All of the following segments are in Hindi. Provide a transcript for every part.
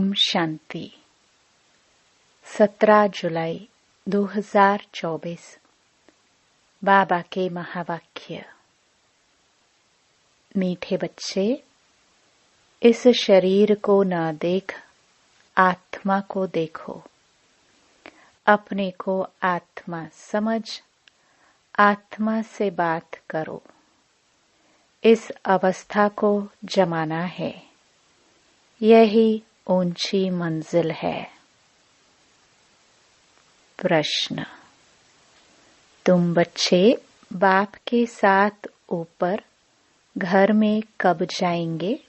ओम शांति। 17 जुलाई 2024। बाबा के महावाक्य। मीठे बच्चे, इस शरीर को न देख आत्मा को देखो। अपने को आत्मा समझ आत्मा से बात करो। इस अवस्था को जमाना है, यही ऊंची मंजिल है। प्रश्न: तुम बच्चे बाप के साथ ऊपर घर में कब जाएंगे?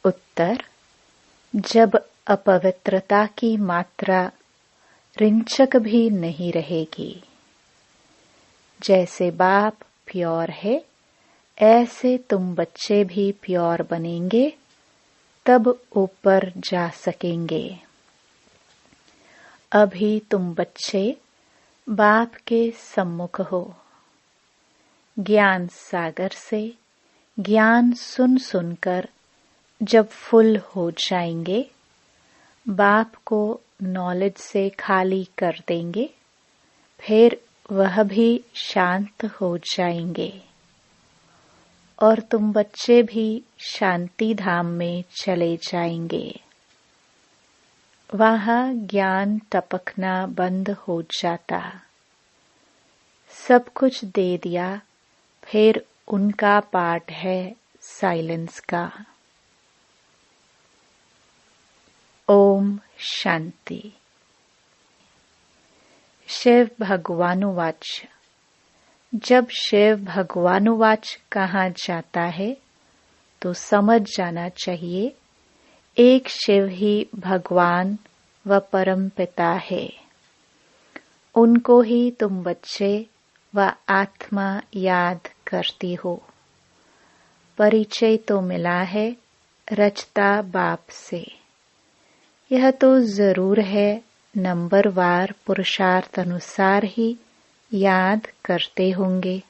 उत्तर: जब अपवित्रता की मात्रा रिंचक भी नहीं रहेगी। जैसे बाप प्योर है, ऐसे तुम बच्चे भी प्योर बनेंगे, तब ऊपर जा सकेंगे। अभी तुम बच्चे बाप के सम्मुख हो। ज्ञान सागर से ज्ञान सुन सुनकर जब फुल हो जाएंगे, बाप को नॉलेज से खाली कर देंगे, फिर वह भी शांत हो जाएंगे और तुम बच्चे भी शांति धाम में चले जाएंगे। वहां ज्ञान टपकना बंद हो जाता। सब कुछ दे दिया, फिर उनका पार्ट है साइलेंस का। ओम शांति। शिव भगवानुवाच। जब शिव भगवानुवाच कहा जाता है तो समझ जाना चाहिए, एक शिव ही भगवान व परम पिता है। उनको ही तुम बच्चे व आत्मा याद करती हो। परिचय तो मिला है रचता बाप से। यह तो जरूर है, नंबरवार पुरुषार्थ अनुसार ही याद करते होंगे।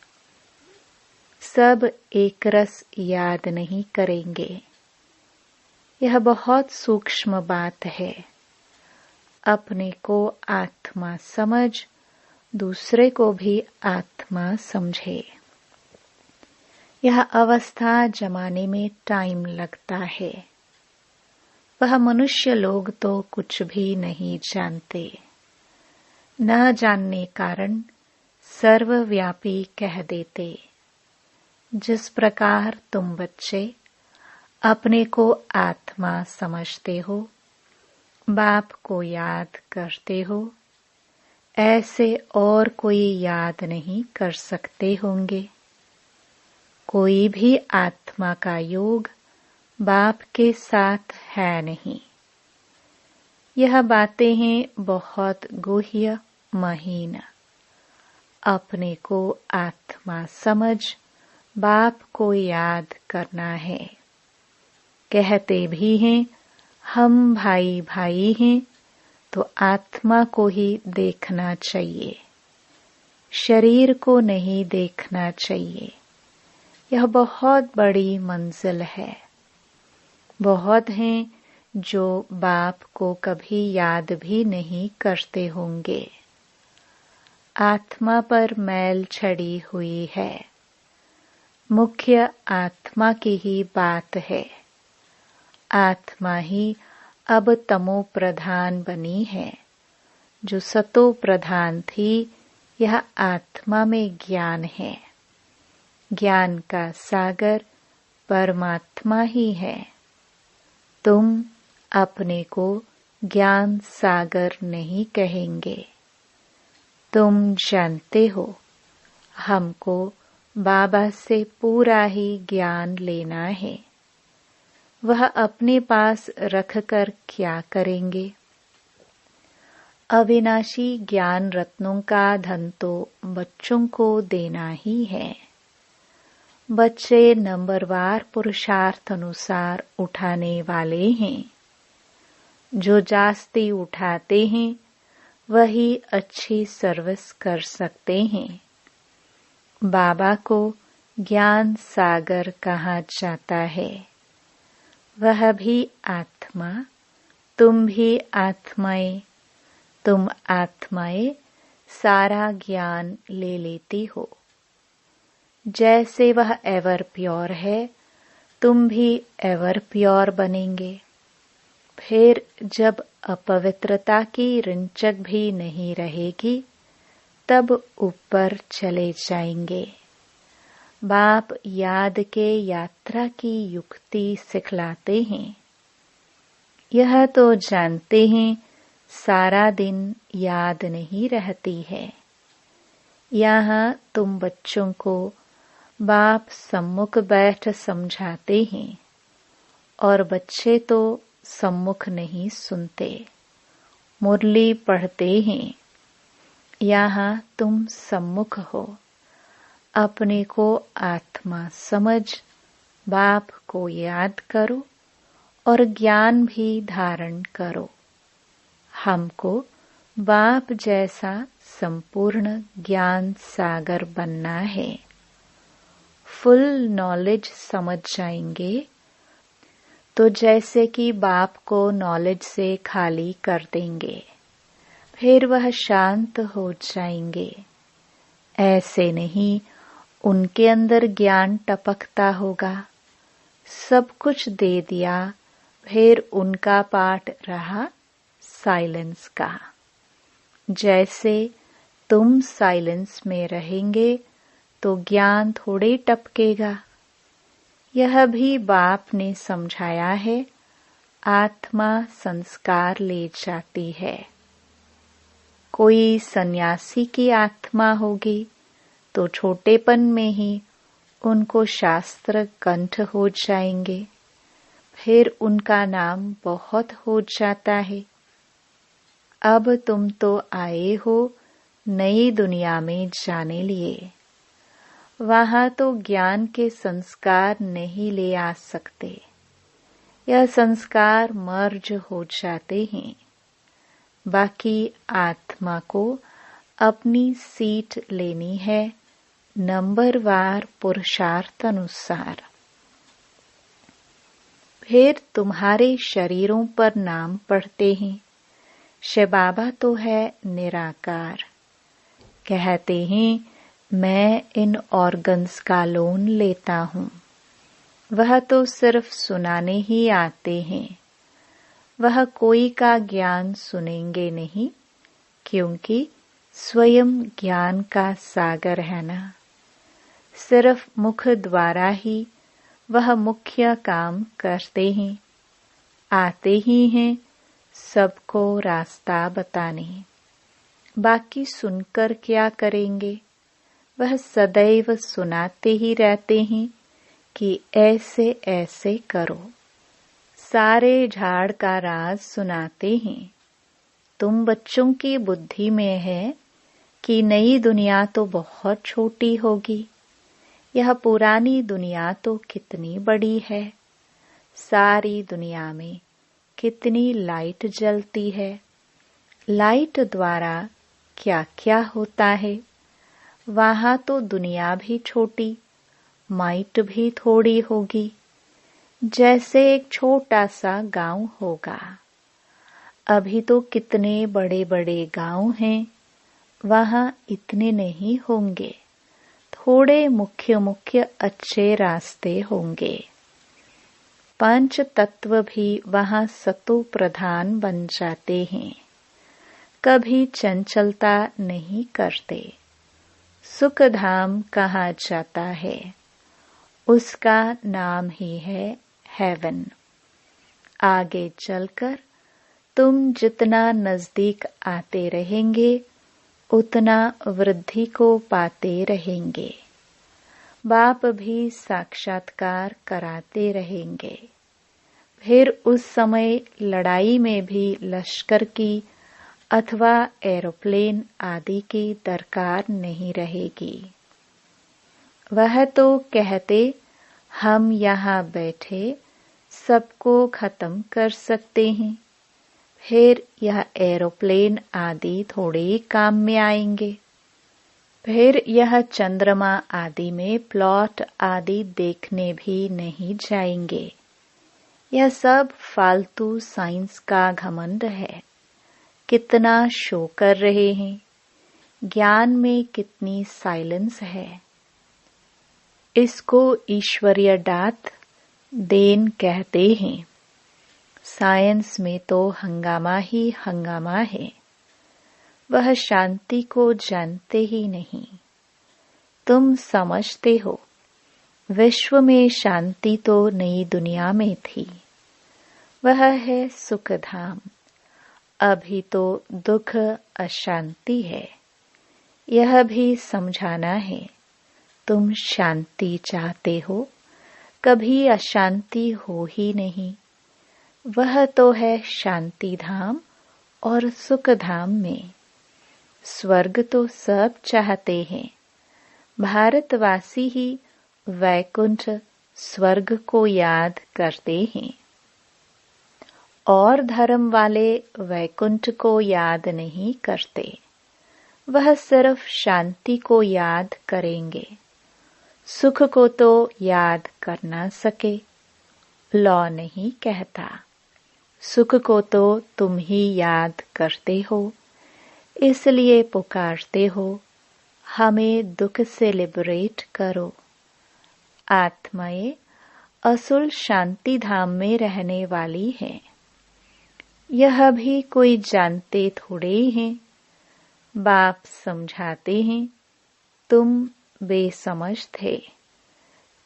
सब एक रस याद नहीं करेंगे। यह बहुत सूक्ष्म बात है। अपने को आत्मा समझ, दूसरे को भी आत्मा समझे। यह अवस्था जमाने में टाइम लगता है। वह मनुष्य लोग तो कुछ भी नहीं जानते। न जानने कारण सर्वव्यापी कह देते। जिस प्रकार तुम बच्चे अपने को आत्मा समझते हो, बाप को याद करते हो, ऐसे और कोई याद नहीं कर सकते होंगे। कोई भी आत्मा का योग बाप के साथ है नहीं। यह बातें हैं बहुत गुह्य महीन। अपने को आत्मा समझ बाप को याद करना है। कहते भी हैं हम भाई भाई हैं, तो आत्मा को ही देखना चाहिए, शरीर को नहीं देखना चाहिए। यह बहुत बड़ी मंजिल है। बहुत हैं जो बाप को कभी याद भी नहीं करते होंगे। आत्मा पर मैल छड़ी हुई है। मुख्य आत्मा की ही बात है। आत्मा ही अब तमो प्रधान बनी है। जो सतो प्रधान थी, यह आत्मा में ज्ञान है। ज्ञान का सागर परमात्मा ही है। तुम अपने को ज्ञान सागर नहीं कहेंगे। तुम जानते हो, हमको बाबा से पूरा ही ज्ञान लेना है। वह अपने पास रखकर क्या करेंगे? अविनाशी ज्ञान रत्नों का धन तो बच्चों को देना ही है। बच्चे नंबरवार पुरुषार्थ अनुसार उठाने वाले हैं। जो जास्ती उठाते हैं, वही अच्छी सर्विस कर सकते हैं। बाबा को ज्ञान सागर कहा जाता है। वह भी आत्मा, तुम भी आत्माएं, तुम आत्माएं सारा ज्ञान ले लेती हो। जैसे वह एवर प्योर है, तुम भी एवर प्योर बनेंगे। फिर जब अपवित्रता की रिंचक भी नहीं रहेगी, तब ऊपर चले जाएंगे। बाप याद के यात्रा की युक्ति सिखलाते हैं। यह तो जानते हैं सारा दिन याद नहीं रहती है। यहाँ तुम बच्चों को बाप सम्मुख बैठ समझाते हैं और बच्चे तो सम्मुख नहीं सुनते, मुरली पढ़ते हैं। यहाँ तुम सम्मुख हो। अपने को आत्मा समझ बाप को याद करो और ज्ञान भी धारण करो। हमको बाप जैसा संपूर्ण ज्ञान सागर बनना है। फुल नॉलेज समझ जाएंगे तो जैसे कि बाप को नॉलेज से खाली कर देंगे, फिर वह शांत हो जाएंगे। ऐसे नहीं उनके अंदर ज्ञान टपकता होगा। सब कुछ दे दिया, फिर उनका पाठ रहा साइलेंस का। जैसे तुम साइलेंस में रहेंगे तो ज्ञान थोड़े टपकेगा। यह भी बाप ने समझाया है। आत्मा संस्कार ले जाती है। कोई सन्यासी की आत्मा होगी तो छोटेपन में ही उनको शास्त्र कंठ हो जाएंगे, फिर उनका नाम बहुत हो जाता है। अब तुम तो आए हो नई दुनिया में जाने लिए। वहां तो ज्ञान के संस्कार नहीं ले आ सकते। यह संस्कार मर्ज हो जाते हैं। बाकी आत्मा को अपनी सीट लेनी है नंबरवार पुरुषार्थ अनुसार। फिर तुम्हारे शरीरों पर नाम पढ़ते हैं। शिव बाबा तो है निराकार। कहते हैं मैं इन ऑर्गन्स का लोन लेता हूँ। वह तो सिर्फ सुनाने ही आते हैं। वह कोई का ज्ञान सुनेंगे नहीं, क्योंकि स्वयं ज्ञान का सागर है ना। सिर्फ मुख द्वारा ही वह मुख्य काम करते हैं। आते ही हैं सबको रास्ता बताने। बाकी सुनकर क्या करेंगे? वह सदैव सुनाते ही रहते हैं कि ऐसे ऐसे करो। सारे झाड़ का राज सुनाते हैं। तुम बच्चों की बुद्धि में है कि नई दुनिया तो बहुत छोटी होगी। यह पुरानी दुनिया तो कितनी बड़ी है। सारी दुनिया में कितनी लाइट जलती है। लाइट द्वारा क्या क्या होता है। वहां तो दुनिया भी छोटी, माइट भी थोड़ी होगी। जैसे एक छोटा सा गांव होगा। अभी तो कितने बड़े बड़े गांव हैं, वहां इतने नहीं होंगे। थोड़े मुख्य मुख्य अच्छे रास्ते होंगे। पंच तत्व भी वहां सतो प्रधान बन जाते हैं। कभी चंचलता नहीं करते। सुख धाम कहा जाता है, उसका नाम ही है हेवन। आगे चलकर तुम जितना नजदीक आते रहेंगे, उतना वृद्धि को पाते रहेंगे। बाप भी साक्षात्कार कराते रहेंगे। फिर उस समय लड़ाई में भी लश्कर की अथवा एरोप्लेन आदि की दरकार नहीं रहेगी। वह तो कहते हम यहाँ बैठे सबको खत्म कर सकते हैं। फिर यह एरोप्लेन आदि थोड़े काम में आएंगे। फिर यह चंद्रमा आदि में प्लॉट आदि देखने भी नहीं जाएंगे। यह सब फालतू साइंस का घमंड है। कितना शो कर रहे हैं, ज्ञान में कितनी साइलेंस है। इसको ईश्वरीय दात देन कहते हैं। साइंस में तो हंगामा ही हंगामा है। वह शांति को जानते ही नहीं। तुम समझते हो विश्व में शांति तो नई दुनिया में थी। वह है सुख धाम। अभी तो दुख अशांति है। यह भी समझाना है। तुम शांति चाहते हो, कभी अशांति हो ही नहीं। वह तो है शांति धाम और सुख धाम में। स्वर्ग तो सब चाहते हैं। भारतवासी ही वैकुंठ स्वर्ग को याद करते हैं और धर्म वाले वैकुंठ को याद नहीं करते। वह सिर्फ शांति को याद करेंगे। सुख को तो याद कर ना सके। लॉ नहीं कहता। सुख को तो तुम ही याद करते हो, इसलिए पुकारते हो, हमें दुख से लिबरेट करो। आत्माएं असुल शांति धाम में रहने वाली है। यह भी कोई जानते थोड़े हैं। बाप समझाते हैं, तुम बेसमझ थे।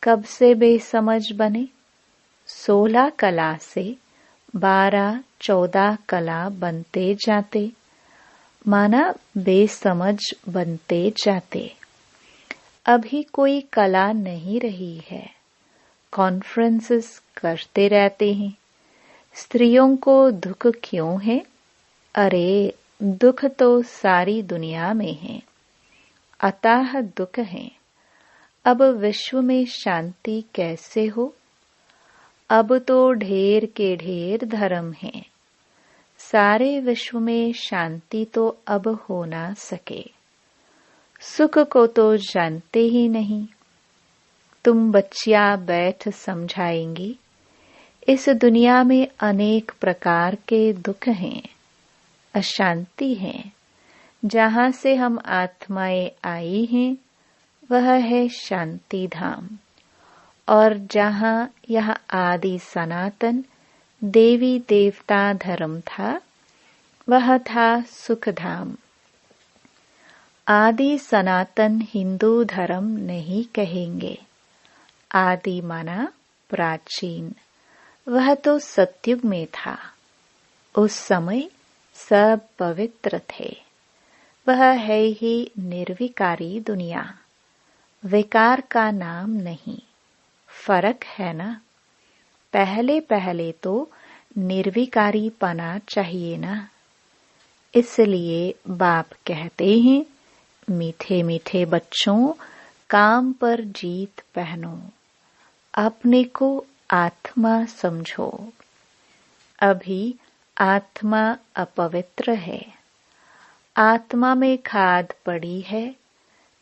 कब से बेसमझ बने? 16 कला से 12-14 कला बनते जाते, माना बेसमझ बनते जाते। अभी कोई कला नहीं रही है। कॉन्फ्रेंसेस करते रहते हैं। स्त्रियों को दुख क्यों है? अरे, दुख तो सारी दुनिया में है। अतः दुख है। अब विश्व में शांति कैसे हो? अब तो ढेर के ढेर धर्म हैं। सारे विश्व में शांति तो अब हो ना सके। सुख को तो जानते ही नहीं। तुम बच्चियां बैठ समझाएंगी। इस दुनिया में अनेक प्रकार के दुख हैं, अशांति है। जहाँ से हम आत्माएं आई हैं, वह है शांति धाम। और जहाँ यह आदि सनातन देवी देवता धर्म था, वह था सुख धाम। आदि सनातन हिंदू धर्म नहीं कहेंगे। आदि माना प्राचीन। वह तो सतयुग में था। उस समय सब पवित्र थे। वह है ही निर्विकारी दुनिया। विकार का नाम नहीं। फर्क है ना? पहले पहले तो निर्विकारी पना चाहिए ना। इसलिए बाप कहते हैं, मीठे मीठे बच्चों, काम पर जीत पहनो। अपने को आत्मा समझो। अभी आत्मा अपवित्र है। आत्मा में खाद पड़ी है,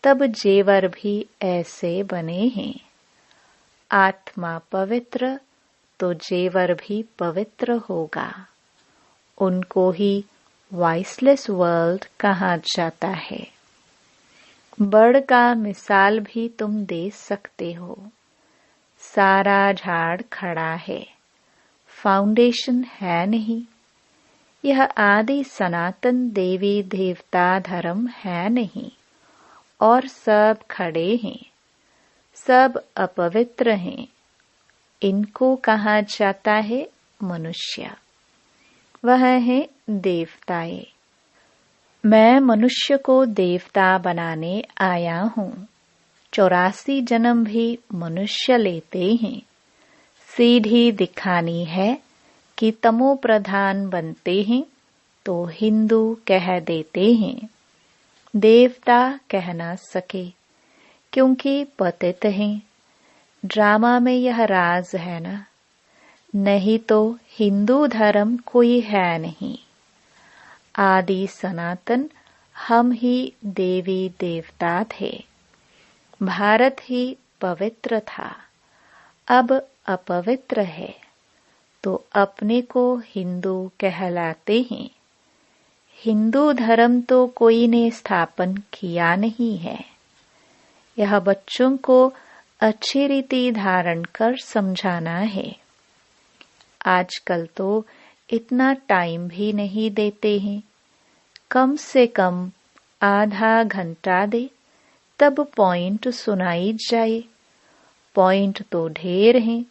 तब जेवर भी ऐसे बने हैं। आत्मा पवित्र तो जेवर भी पवित्र होगा। उनको ही वॉइसलेस वर्ल्ड कहा जाता है। बड़ का मिसाल भी तुम दे सकते हो। सारा झाड़ खड़ा है, फाउंडेशन है नहीं। यह आदि सनातन देवी देवता धर्म है नहीं। और सब खड़े हैं, सब अपवित्र हैं। इनको कहा जाता है मनुष्य। वह है देवताएं। मैं मनुष्य को देवता बनाने आया हूँ। 84 जन्म भी मनुष्य लेते हैं। सीधी दिखानी है कि तमो प्रधान बनते हैं तो हिंदू कह देते हैं। देवता कह ना सके, क्योंकि पतित हैं। ड्रामा में यह राज है ना। नहीं तो हिंदू धर्म कोई है नहीं। आदि सनातन हम ही देवी देवता थे। भारत ही पवित्र था, अब अपवित्र है। तो अपने को हिंदू कहलाते हैं। हिंदू धर्म तो कोई ने स्थापन किया नहीं है। यह बच्चों को अच्छी रीति धारण कर समझाना है। आजकल तो इतना टाइम भी नहीं देते हैं। कम से कम आधा घंटा दे, तब पॉइंट सुनाई जाए। पॉइंट तो ढेर हैं,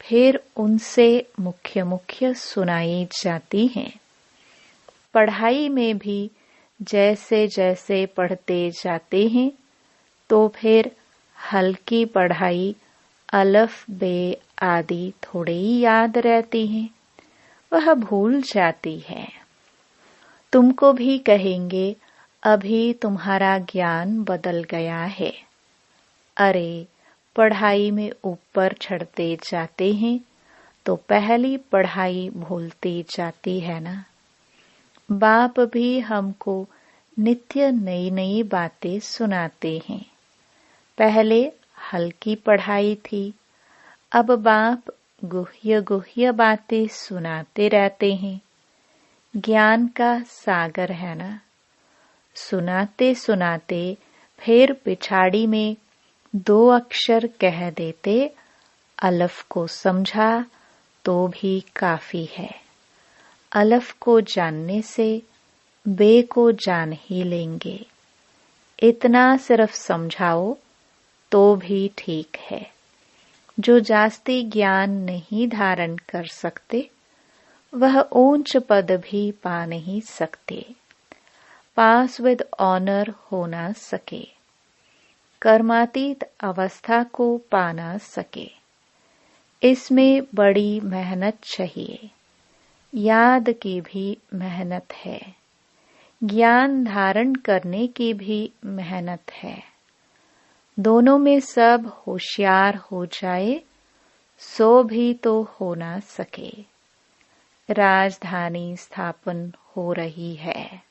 फिर उनसे मुख्य मुख्य सुनाई जाती हैं। पढ़ाई में भी जैसे जैसे पढ़ते जाते हैं तो फिर हल्की पढ़ाई अलफ बे आदि थोड़ी याद रहती हैं, वह भूल जाती है। तुमको भी कहेंगे अभी तुम्हारा ज्ञान बदल गया है। अरे पढ़ाई में ऊपर चढ़ते जाते हैं तो पहली पढ़ाई भूलती जाती है ना। बाप भी हमको नित्य नई नई बातें सुनाते हैं। पहले हल्की पढ़ाई थी, अब बाप गुह्य गुह्य बातें सुनाते रहते हैं। ज्ञान का सागर है ना। सुनाते सुनाते फिर पिछाड़ी में 2 अक्षर कह देते, अलफ को समझा तो भी काफी है। अलफ को जानने से बे को जान ही लेंगे। इतना सिर्फ समझाओ तो भी ठीक है। जो जास्ती ज्ञान नहीं धारण कर सकते वह ऊंच पद भी पा नहीं सकते। पास विद ऑनर हो ना सके, कर्मातीत अवस्था को पा ना सके। इसमें बड़ी मेहनत चाहिए। याद की भी मेहनत है, ज्ञान धारण करने की भी मेहनत है। दोनों में सब होशियार हो जाए सो भी तो हो ना सके। राजधानी स्थापन हो रही है।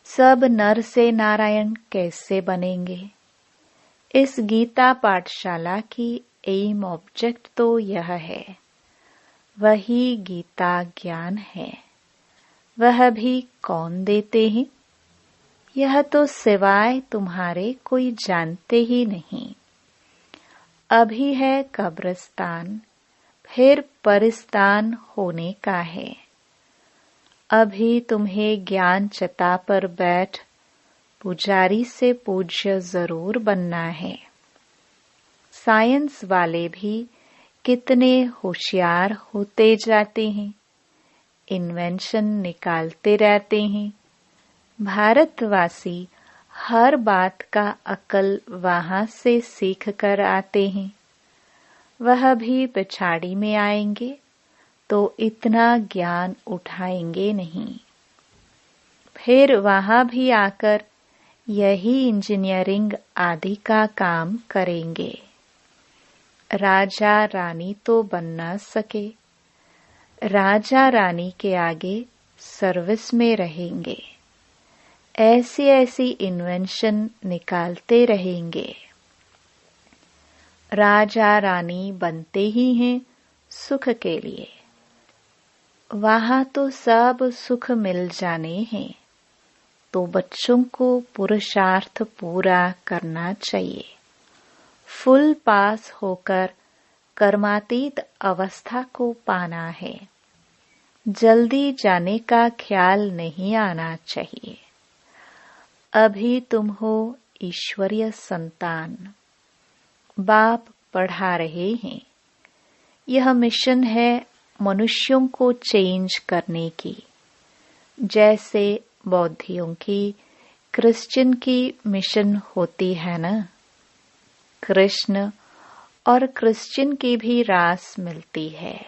सब नर से नारायण कैसे बनेंगे? इस गीता पाठशाला की एम ऑब्जेक्ट तो यह है। वही गीता ज्ञान है। वह भी कौन देते हैं? यह तो सिवाय तुम्हारे कोई जानते ही नहीं। अभी है कब्रिस्तान, फिर परिस्तान होने का है। अभी तुम्हें ज्ञान चता पर बैठ पुजारी से पूज्य जरूर बनना है। साइंस वाले भी कितने होशियार होते जाते हैं, इन्वेंशन निकालते रहते हैं। भारतवासी हर बात का अकल वहां से सीख कर आते हैं। वह भी पिछाड़ी में आएंगे तो इतना ज्ञान उठाएंगे नहीं। फिर वहां भी आकर यही इंजीनियरिंग आदि का काम करेंगे। राजा रानी तो बन न सके। राजा रानी के आगे सर्विस में रहेंगे। ऐसी ऐसी इन्वेंशन निकालते रहेंगे। राजा रानी बनते ही हैं सुख के लिए। वहां तो सब सुख मिल जाने हैं, तो बच्चों को पुरुषार्थ पूरा करना चाहिए। फुल पास होकर कर्मातीत अवस्था को पाना है। जल्दी जाने का ख्याल नहीं आना चाहिए। अभी तुम हो ईश्वरीय संतान। बाप पढ़ा रहे हैं। यह मिशन है मनुष्यों को चेंज करने की। जैसे बौद्धियों की, क्रिश्चियन की मिशन होती है ना। कृष्ण और क्रिश्चियन की भी रास मिलती है।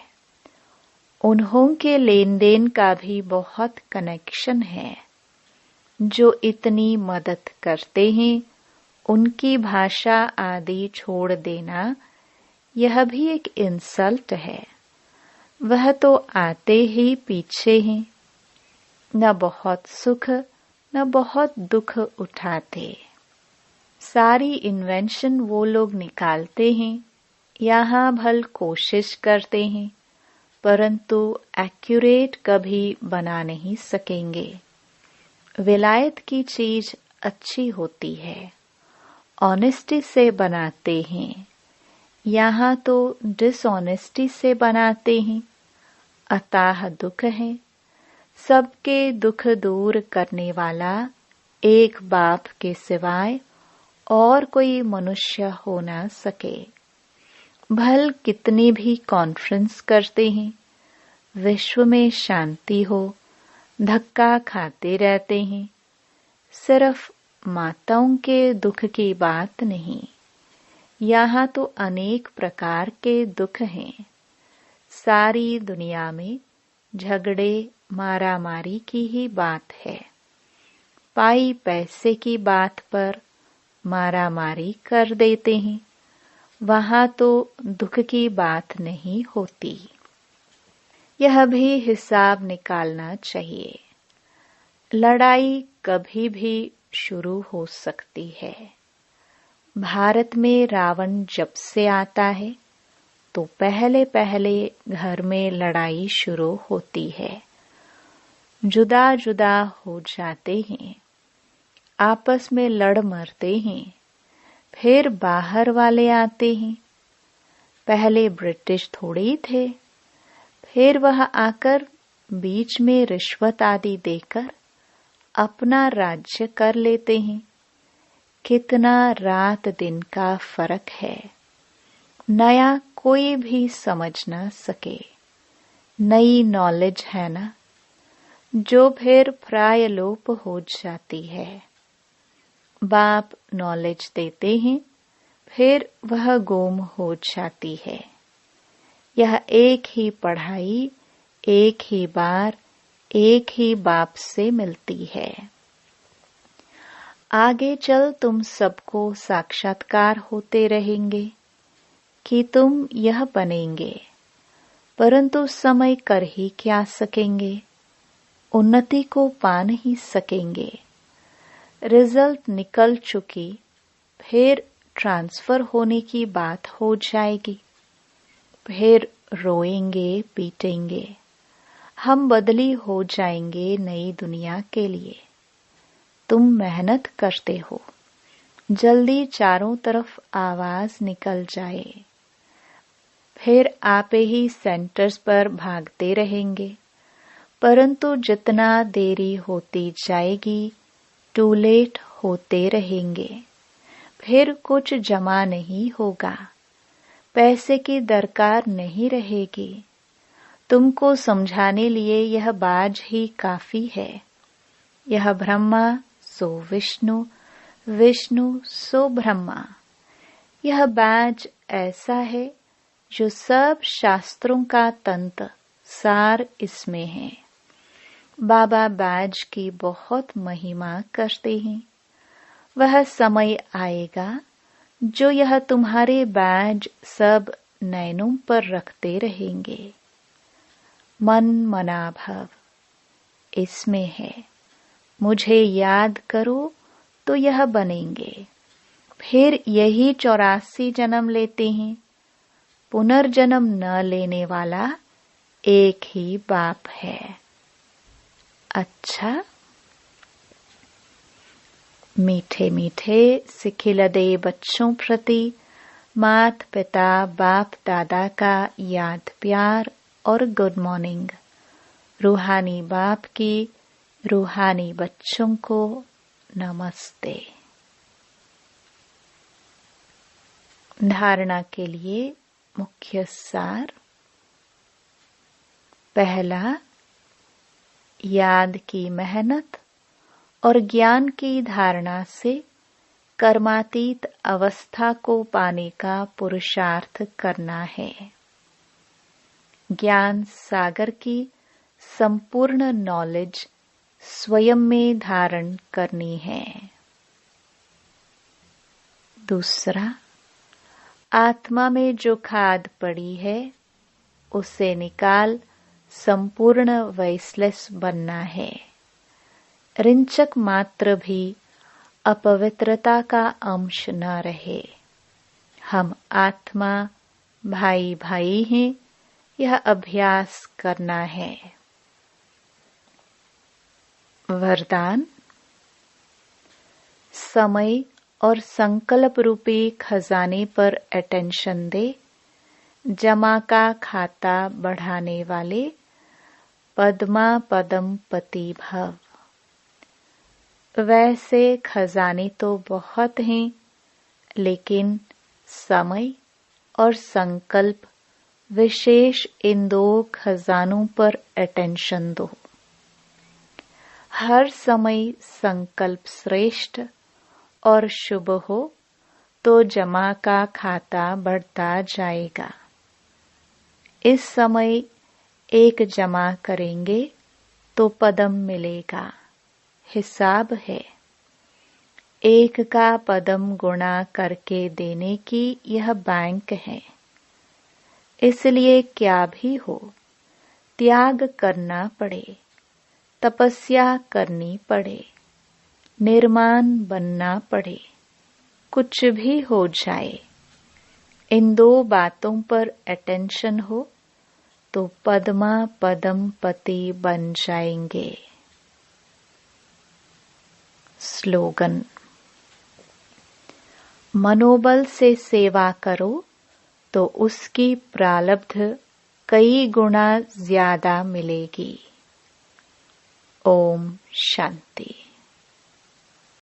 उन्हों के लेन देन का भी बहुत कनेक्शन है। जो इतनी मदद करते हैं उनकी भाषा आदि छोड़ देना यह भी एक इंसल्ट है। वह तो आते ही पीछे हैं, न बहुत सुख न बहुत दुख उठाते। सारी इन्वेंशन वो लोग निकालते हैं, यहाँ भल कोशिश करते हैं, परंतु एक्यूरेट कभी बना नहीं सकेंगे। विलायत की चीज अच्छी होती है, ऑनेस्टी से बनाते हैं। यहाँ तो डिसऑनेस्टी से बनाते हैं। अताह दुख है। सबके दुख दूर करने वाला एक बाप के सिवाय और कोई मनुष्य हो न सके। भल कितनी भी कॉन्फ्रेंस करते हैं, विश्व में शांति हो, धक्का खाते रहते हैं। सिर्फ माताओं के दुख की बात नहीं, यहाँ तो अनेक प्रकार के दुख हैं। सारी दुनिया में झगड़े मारामारी की ही बात है। पाई पैसे की बात पर मारामारी कर देते हैं, वहाँ तो दुख की बात नहीं होती। यह भी हिसाब निकालना चाहिए। लड़ाई कभी भी शुरू हो सकती है। भारत में रावण जब से आता है तो पहले पहले घर में लड़ाई शुरू होती है। जुदा जुदा हो जाते हैं, आपस में लड़ मरते हैं। फिर बाहर वाले आते हैं। पहले ब्रिटिश थोड़े ही थे, फिर वह आकर बीच में रिश्वत आदि देकर अपना राज्य कर लेते हैं। कितना रात दिन का फर्क है। नया कोई भी समझ न सके। नई नॉलेज है ना, जो फिर प्रायलोप हो जाती है। बाप नॉलेज देते हैं, फिर वह गुम हो जाती है। यह एक ही पढ़ाई एक ही बार एक ही बाप से मिलती है। आगे चल तुम सबको साक्षात्कार होते रहेंगे कि तुम यह बनेंगे, परंतु समय कर ही क्या सकेंगे। उन्नति को पा नहीं सकेंगे। रिजल्ट निकल चुकी, फिर ट्रांसफर होने की बात हो जाएगी। फिर रोएंगे पीटेंगे। हम बदली हो जाएंगे नई दुनिया के लिए। तुम मेहनत करते हो, जल्दी चारों तरफ आवाज निकल जाए। फिर आप ही सेंटर्स पर भागते रहेंगे, परंतु जितना देरी होती जाएगी टू लेट होते रहेंगे। फिर कुछ जमा नहीं होगा, पैसे की दरकार नहीं रहेगी। तुमको समझाने लिए यह बाज ही काफी है। यह ब्रह्मा सो विष्णु, विष्णु सो ब्रह्मा। यह बाज ऐसा है जो सब शास्त्रों का तंत्र सार इसमें है। बाबा बाज की बहुत महिमा करते हैं। वह समय आएगा जो यह तुम्हारे बाज सब नैनों पर रखते रहेंगे। मन मनाभव इसमें है। मुझे याद करो तो यह बनेंगे। फिर यही 84 जन्म लेते हैं। पुनर्जन्म न लेने वाला एक ही बाप है। अच्छा, मीठे मीठे सिखिलदे बच्चों प्रति मात पिता बाप दादा का याद प्यार और गुड मॉर्निंग। रूहानी बाप की रूहानी बच्चों को नमस्ते। धारणा के लिए मुख्य सार। पहला, याद की मेहनत और ज्ञान की धारणा से कर्मातीत अवस्था को पाने का पुरुषार्थ करना है। ज्ञान सागर की संपूर्ण नॉलेज स्वयं में धारण करनी है। दूसरा, आत्मा में जो खाद पड़ी है उसे निकाल संपूर्ण वैसलेस बनना है। रिंचक मात्र भी अपवित्रता का अंश न रहे। हम आत्मा भाई भाई हैं, यह अभ्यास करना है। वरदान। समय और संकल्प रूपी खजाने पर अटेंशन दे। जमा का खाता बढ़ाने वाले पद्मा पदम पति भव। वैसे खजाने तो बहुत हैं, लेकिन समय और संकल्प विशेष इन 2 खजानों पर अटेंशन दो। हर समय संकल्प श्रेष्ठ और शुभ हो तो जमा का खाता बढ़ता जाएगा। इस समय 1 जमा करेंगे तो पदम मिलेगा। हिसाब है, 1 का पदम गुणा करके देने की यह बैंक है। इसलिए क्या भी हो, त्याग करना पड़े, तपस्या करनी पड़े, निर्माण बनना पड़े, कुछ भी हो जाए, इन 2 बातों पर अटेंशन हो तो पद्मा पदम पति बन जाएंगे। स्लोगन। मनोबल से सेवा करो तो उसकी प्रारब्ध कई गुना ज्यादा मिलेगी। ओम शांति।